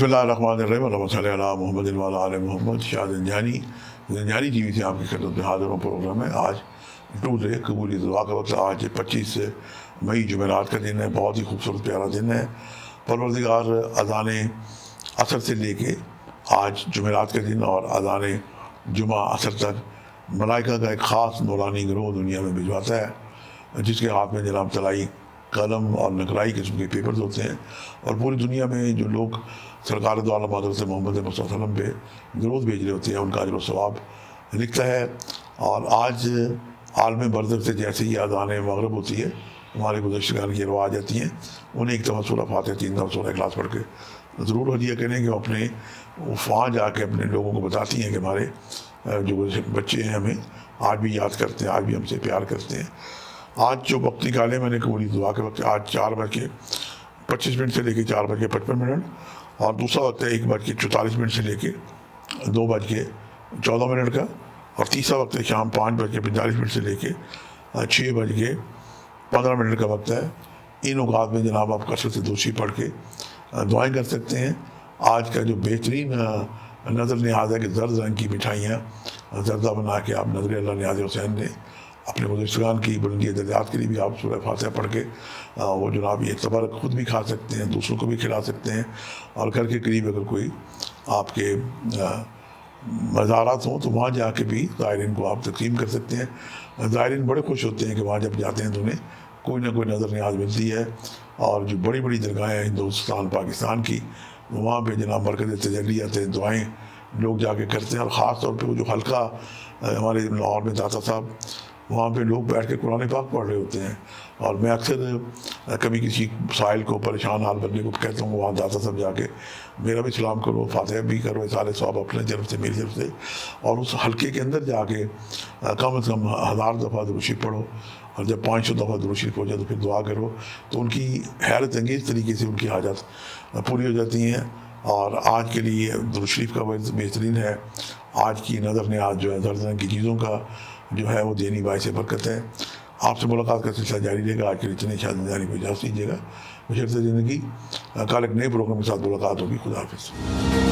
بسم اللہ الرحمن الرحیم اللہم صلی علی محمد وعلی آل محمد. شاہ زنجانی ٹی وی سے آپ کی خدمت میں حاضر ہوں. پروگرام ہے آج ٹیوزڈے قبولی دعا کا وقت. آج 25 مئی جمعرات کا دن ہے. بہت ہی خوبصورت پیارا دن ہے. پروردگار اذان عصر سے لے کے آج جمعرات کا دن اور اذان جمعہ عصر تک ملائکہ کا ایک خاص نورانی گروہ دنیا میں بھجواتا ہے، جس کے ہاتھ میں جناب طلائی قلم اور نقرائی قسم کے پیپرز ہوتے ہیں، اور پوری دنیا میں جو لوگ سرکار دو عالم حضرت محمد مصطفیٰ صلی اللہ علیہ وسلم پہ درود بھیج رہے ہوتے ہیں ان کا اجر و ثواب لکھتا ہے. اور آج عالم برزخ سے جیسے ہی اذان مغرب ہوتی ہے، ہمارے گزشتگان کی رواج آتی ہیں، انہیں ایک دفعہ سورہ فاتحہ 3 دفعہ سورہ اخلاص پڑھ کے ضرور ہدیہ کریں کہ وہ اپنے وہاں جا کے اپنے لوگوں کو بتاتی ہیں کہ ہمارے جو بچے ہیں ہمیں آج بھی یاد کرتے ہیں، آج بھی ہم سے پیار کرتے ہیں. آج جو وقت نکالے میں نے قبولی دعا کے وقت، آج 4:25 سے لے کے 4:55، اور دوسرا وقت ہے 1:44 سے لے کے 2:14 کا، اور تیسرا وقت ہے شام 5:45 سے لے کے 6:15 کا وقت ہے. ان اوقات میں جناب آپ کثرت سے دوشی پڑھ کے دعائیں کر سکتے ہیں. آج کا جو بہترین نظر نیاز ہے کہ زرد رنگ کی مٹھائیاں زردہ بنا کے آپ نظر اللہ نیاز حسین نے اپنے گزشتگان کی بلندی درجات کے لیے بھی آپ سورہ فاتحہ پڑھ کے وہ جناب یہ تبارک خود بھی کھا سکتے ہیں، دوسروں کو بھی کھلا سکتے ہیں. اور گھر کے قریب اگر کوئی آپ کے مزارات ہوں تو وہاں جا کے بھی زائرین کو آپ تقسیم کر سکتے ہیں. زائرین بڑے خوش ہوتے ہیں کہ وہاں جب جاتے ہیں تو انہیں کوئی نہ کوئی نظر نیاز ملتی ہے. اور جو بڑی بڑی درگاہیں ہیں ہندوستان پاکستان کی، وہاں پہ جناب مرکز تجلیات دعائیں لوگ جا کے کرتے ہیں. اور خاص طور پہ وہ جو حلقہ ہمارے لاہور میں داتا صاحب، وہاں پہ لوگ بیٹھ کے قرآن پاک پڑھ رہے ہوتے ہیں. اور میں اکثر کبھی کسی سائل کو، پریشان حال بندے کو کہتا ہوں وہاں داتا صاحب جا کے میرا بھی سلام کرو، فاتحہ بھی کرو، سارے ثواب اپنے طرف سے میری طرف سے. اور اس حلقے کے اندر جا کے کم از کم 1000 دفعہ درود شریف پڑھو، اور جب 500 دفعہ درود شریف ہو جائے تو پھر دعا کرو، تو ان کی حیرت انگیز طریقے سے ان کی حاجات پوری ہو جاتی ہیں. اور آج کے لیے درود شریف کا وقت بہترین ہے. آج کی نظر نیاز جو ہے زرد رنگ کی چیزوں کا جو ہے وہ دینی باعث برکت ہے. آپ سے ملاقات کا سلسلہ جاری رہے گا. آج کے لیے اتنے شاہ زنجانی کو اجازت دیجیے گا. بشرط زندگی کل ایک نئے پروگرام کے ساتھ ملاقات ہوگی. خدا حافظ.